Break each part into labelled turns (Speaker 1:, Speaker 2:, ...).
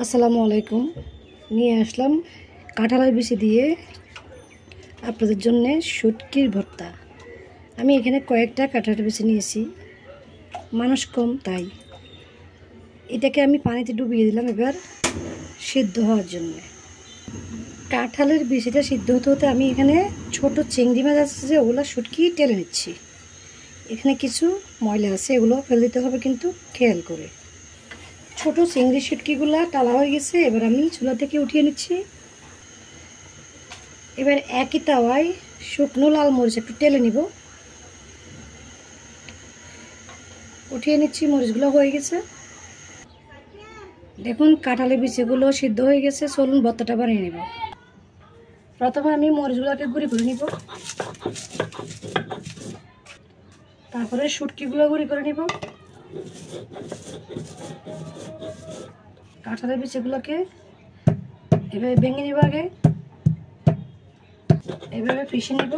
Speaker 1: আসসালামু আলাইকুম। নিয়ে আসলাম কাঁঠালের বিচি দিয়ে আপনাদের জন্য শুটকির ভর্তা। আমি এখানে কয়েকটা কাঁঠালের বিচি নিয়েছি, মানুষ কম তাই এটাকে আমি পানিতে ডুবিয়ে দিলাম এবার সিদ্ধ হওয়ার জন্য। কাঁঠালের বিচিটা সিদ্ধ হতে হতে আমি এখানে ছোট চিংড়ি মাছ আছে যে ওগুলো শুটকি টেলে নিচ্ছি। এখানে কিছু ময়লা আছে, এগুলো ফেলে দিতে হবে কিন্তু খেয়াল করে। ছোট চিংড়ি শুটকিগুলো টালা হয়ে গেছে, এবার আমি চুলা থেকে উঠিয়ে নিচ্ছি। এবার একই তাওয়ায় শুকনো লাল মরিচ একটু টেলে নিব, উঠিয়ে নিচ্ছি। মরিচগুলো হয়ে গেছে, দেখুন কাঁঠালের বিচিগুলো সিদ্ধ হয়ে গেছে। চলুন ভর্তাটা বানিয়ে নেব। প্রথমে আমি মরিচগুলোকে গুঁড়ি করে নিব, তারপরে শুটকিগুলো গুঁড়ি করে নিব। কাঁঠালের বিচিগুলোকে এভাবে ভেঙে নিব, আগে এভাবে পিষে নিব।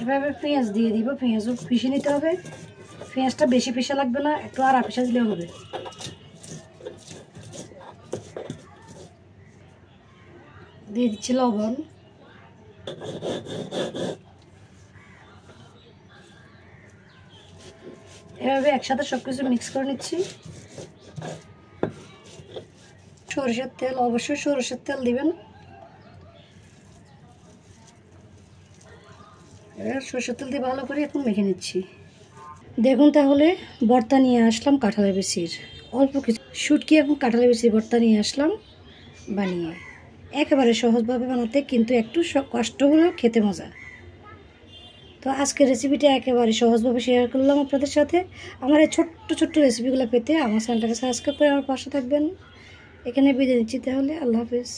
Speaker 1: এভাবে পেঁয়াজ দিয়ে দিব, পেঁয়াজও পিষে নিতে হবে। পেঁয়াজটা বেশি পিষা লাগবে না, একটু আড়া পিষা দিলে হবে। দিয়ে দিচ্ছি লবণ, এভাবে একসাথে সবকিছু মিক্স করে নিচ্ছি। সরষের তেল, অবশ্যই সরষের তেল দিবেন। এবার সরষের তেল দিয়ে ভালো করে এখন মেখে নিচ্ছি। দেখুন তাহলে ভর্তা নিয়ে আসলাম কাঁঠালের বিচির, অল্প কিছু শুটকি এবং কাঁঠালের বিচির ভর্তা নিয়ে আসলাম বানিয়ে। একেবারে সহজভাবে বানাতে, কিন্তু একটু কষ্ট হলেও খেতে মজা। তো আজকের রেসিপিটা একেবারে সহজভাবে শেয়ার করলাম আপনাদের সাথে। আমার এই ছোট্ট ছোট্ট রেসিপিগুলো পেতে আমার চ্যানেলটাকে সাবস্ক্রাইব করে আমার পাশে থাকবেন। এখানে বিদায় নিচ্ছি তাহলে, আল্লাহ হাফেজ।